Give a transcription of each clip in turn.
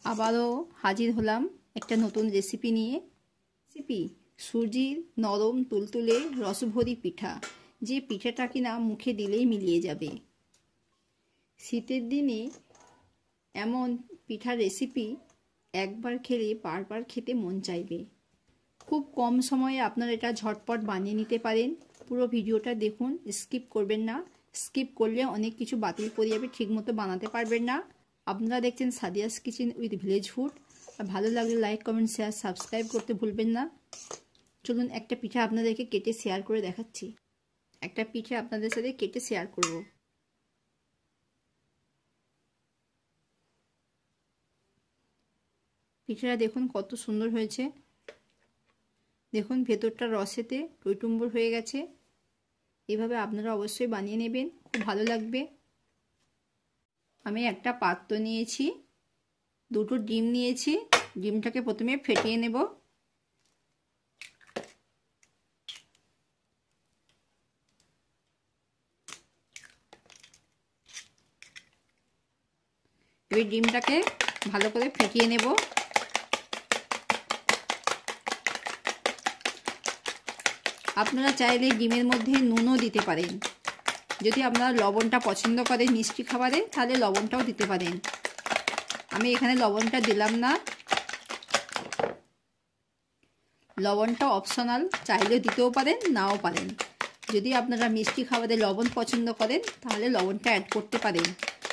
আবারও হাজির হলাম একটা নতুন রেসিপি নিয়ে। সুজির নরম তুলতুলে রসভরি পিঠা, যে পিঠাটা কিনা মুখে দিলেই মিলিয়ে যাবে। শীতের দিনে এমন পিঠার রেসিপি একবার খেলে বারবার খেতে মন চাইবে। খুব কম সময়ে আপনারা এটা ঝটপট বানিয়ে নিতে পারেন। পুরো ভিডিওটা দেখুন, স্কিপ করবেন না। স্কিপ করলে অনেক কিছু বাতিল করে যাবে, ঠিকমতো বানাতে পারবেন না। আপনারা দেখছেন Sadia's kitchen with village food. আর ভালো লাগলে লাইক, কমেন্ট, শেয়ার, সাবস্ক্রাইব করতে ভুলবেন না। চলুন একটা পিঠা আপনাদেরকে কেটে শেয়ার করে দেখাচ্ছি। একটা পিঠা আপনাদের সাথে কেটে শেয়ার করব। পিঠাটা দেখুন কত সুন্দর হয়েছে। দেখুন ভেতরটা রসেতে টইটুম্বর হয়ে গেছে। এভাবে আপনারা অবশ্যই বানিয়ে নেবেন, খুব ভালো লাগবে। আমি একটা পাত্র নিয়েছি, দুটো ডিম নিয়েছি। ডিমটাকে প্রথমে ফেটিয়ে নেব। এবার ডিমটাকে ভালো করে ফেটিয়ে নেব। আপনারা চাইলে ডিমের মধ্যে নুনও দিতে পারেন। যদি আপনারা লবণটা পছন্দ করেন মিষ্টি খাবারে, তাহলে লবণটাও দিতে পারেন। আমি এখানে লবণটা দিলাম না। লবণটা অপশনাল, চাইলে দিতেও পারেন, নাও পারেন। যদি আপনারা মিষ্টি খাবারে লবণ পছন্দ করেন তাহলে লবণটা অ্যাড করতে পারেন,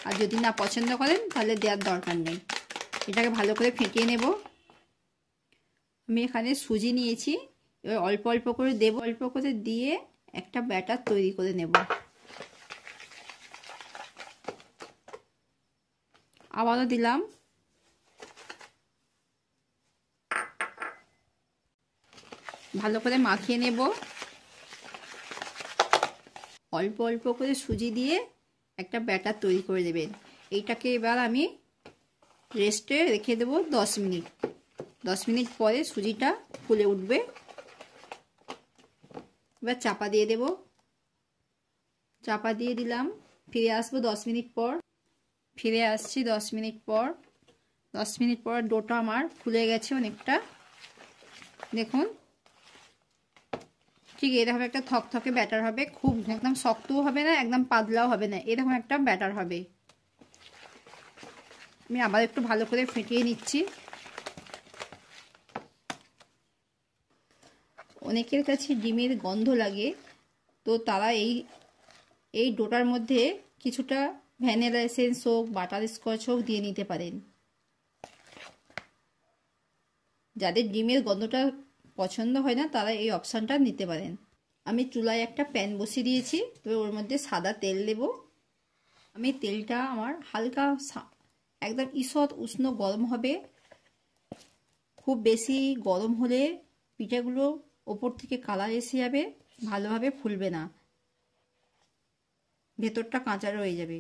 আর যদি না পছন্দ করেন তাহলে দেওয়ার দরকার নেই। এটাকে ভালো করে ফেটিয়ে নেব। আমি এখানে সুজি নিয়েছি, এবার অল্প অল্প করে দেব। অল্প করে দিয়ে একটা ব্যাটার তৈরি করে নেব। আবারও দিলাম। ভালো করে মাখিয়ে নেব। অল্প অল্প করে সুজি দিয়ে একটা ব্যাটার তৈরি করে দেবেন। এইটাকে এবার আমি রেস্টে রেখে দেবো 10 মিনিট। 10 মিনিট পরে সুজিটা ফুলে উঠবে। এবার চাপা দিয়ে দেব। চাপা দিয়ে দিলাম। ফিরে আসবো 10 মিনিট পর। ফিরে আসছি 10 মিনিট পর। 10 মিনিট পর ডোটা আমার ফুলে গেছে অনেকটা। দেখুন ঠিক এরকম একটা থকথকে ব্যাটার হবে। খুব একদম শক্তও হবে না, একদম পাতলাও হবে না, এরকম একটা ব্যাটার হবে। আমি আবার একটু ভালো করে ফেটিয়ে নিচ্ছি। অনেকের কাছে ডিমের গন্ধ লাগে, তো তারা এই ডোটার মধ্যে কিছুটা ভ্যানিলা এসেন্স হোক, বাটার স্কচ হোক দিয়ে নিতে পারেন। যাদের ডিমের গন্ধটা পছন্দ হয় না তারা এই অপশানটা নিতে পারেন। আমি চুলায় একটা প্যান বসিয়ে দিয়েছি, তবে ওর মধ্যে সাদা তেল দেব। আমি তেলটা আমার হালকা একদম ঈষৎ উষ্ণ গরম হবে। খুব বেশি গরম হলে পিঠাগুলো ওপর থেকে কালার এসে যাবে, ভালোভাবে ফুলবে না, ভেতরটা কাঁচা রয়ে যাবে।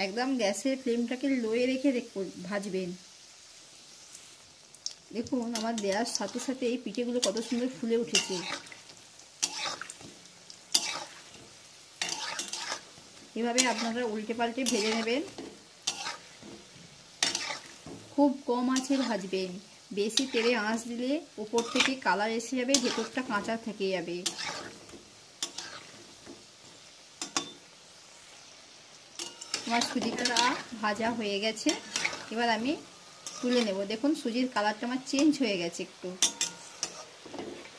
একদম গ্যাসের ফ্লেমটাকে লোয়ে রেখে ভাজবেন। দেখুন আমার দেওয়ার সাথে সাথে এই পিঠেগুলো কত সুন্দর ফুলে উঠেছে। এভাবে আপনারা উল্টে পাল্টে ভেজে নেবেন। খুব কম আঁচে ভাজবেন। বেশি তেলে আঁচ দিলে উপর থেকে কালার এসে যাবে, ভেতরটা কাঁচা থেকে যাবে। আমার সুজিটা ভাজা হয়ে গেছে। এবার আমি তুলে নেব। দেখুন সুজির কালারটা আমার চেঞ্জ হয়ে গেছে একটু।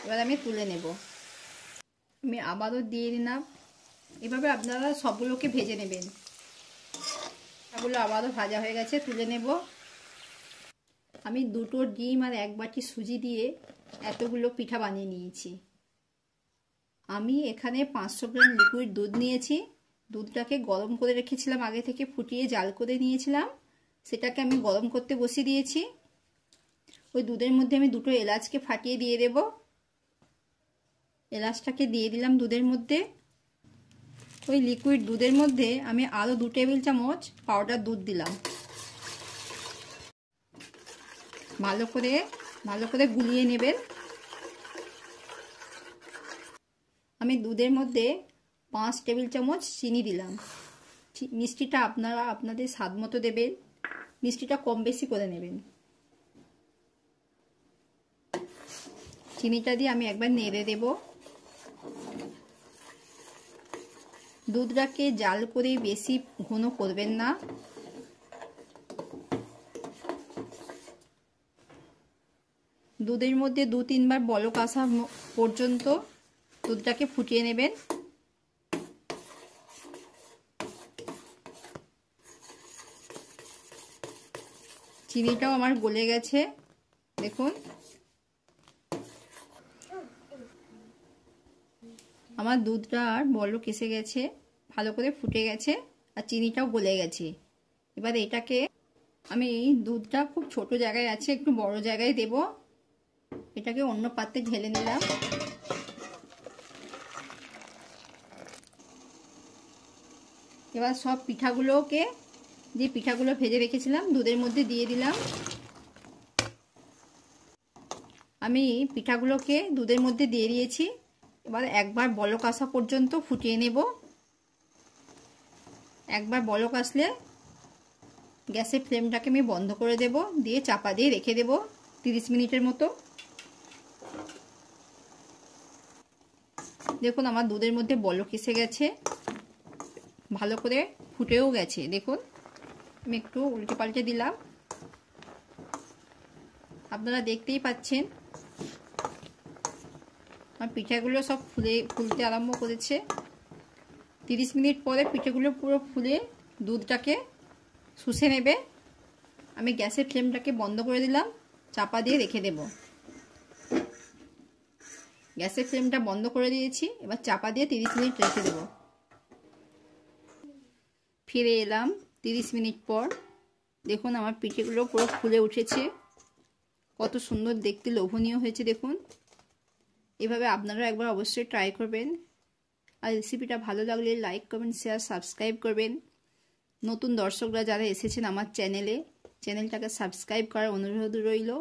এবার আমি তুলে নেব। আমি আবারও দিয়ে দিলাম। এভাবে আপনারা সবগুলোকে ভেজে নেবেন। সবগুলো আবারও ভাজা হয়ে গেছে, তুলে নেব। আমি দুটো ডিম আর 1 বাটি সুজি দিয়ে এতগুলো পিঠা বানিয়ে নিয়েছি। আমি এখানে 500 গ্রাম লিকুইড দুধ নিয়েছি। দুধটাকে গরম করে রেখেছিলাম, আগে থেকে ফুটিয়ে জাল করে নিয়েছিলাম। সেটাকে আমি গরম করতে বসিয়ে দিয়েছি। ওই দুধের মধ্যে আমি দুটো এলাচকে ফাটিয়ে দিয়ে দেব। এলাচটাকে দিয়ে দিলাম দুধের মধ্যে। ওই লিকুইড দুধের মধ্যে আমি আরও 2 টেবিল চামচ পাউডার দুধ দিলাম। ভালো করে গুলিয়ে নেবেন। আমি দুধের মধ্যে 5 টেবিল চামচ চিনি দিলাম। মিষ্টিটা আপনারা আপনাদের স্বাদ মতো দেবেন, মিষ্টিটা কম বেশি করে নেবেন। চিনিটা দিয়ে আমি একবার নেড়ে দেব। দুধটাকে জাল করে বেশি ঘন করবেন না। দুধের মধ্যে 2-3 বার বলক আসা পর্যন্ত দুধটাকে ফুটিয়ে নেবেন। চিনিটাও আমার গলে গেছে, দেখুন আমার দুধটা আর বলক এসে গেছে, ভালো করে ফুটে গেছে আর চিনিটাও গলে গেছে। এবার এটাকে আমি দুধটা খুব ছোট জায়গায় আছে, একটু বড় জায়গায় দেব। এটাকে অন্য পাত্রে ঢেলে নিলাম। এবার সব পিঠাগুলোকে, যে পিঠাগুলো ভেজে রেখেছিলাম, দুধের মধ্যে দিয়ে দিলাম। আমি পিঠাগুলোকে দুধের মধ্যে দিয়ে দিয়েছি। এবার একবার বলক আসা পর্যন্ত ফুটিয়ে নেব। একবার বলক আসলে গ্যাসের ফ্লেমটাকে আমি বন্ধ করে দেব, দিয়ে চাপা দিয়ে রেখে দেব 30 মিনিটের মতো। দেখুন আমার দুধের মধ্যে বলক এসে গেছে, ভালো করে ফুটেও গেছে। দেখুন আমি একটু উল্টে পাল্টে দিলাম, আপনারা দেখতেই পাচ্ছেন আমার পিঠাগুলো সব ফুলতে আরম্ভ করেছে। 30 মিনিট পরে পিঠাগুলো পুরো ফুলে দুধটাকে শুষে নেবে। আমি গ্যাসের ফ্লেমটাকে বন্ধ করে দিলাম, চাপা দিয়ে রেখে দেব। গ্যাসের ফ্লেমটা বন্ধ করে দিয়েছি, এবার চাপা দিয়ে 30 মিনিট রেখে দেব। ফিরে এলাম 30 মিনিট পর। দেখুন আমার পিঠেগুলো পুরো ফুলে উঠেছে, কত সুন্দর দেখতে, লোভনীয় হয়েছে। দেখুন এভাবে আপনারা একবার অবশ্যই ট্রাই করবেন। আর রেসিপিটা ভালো লাগলে লাইক, কমেন্ট, শেয়ার, সাবস্ক্রাইব করবেন। নতুন দর্শকরা যারা এসেছেন আমার চ্যানেলটাকে সাবস্ক্রাইব করার অনুরোধ রইল।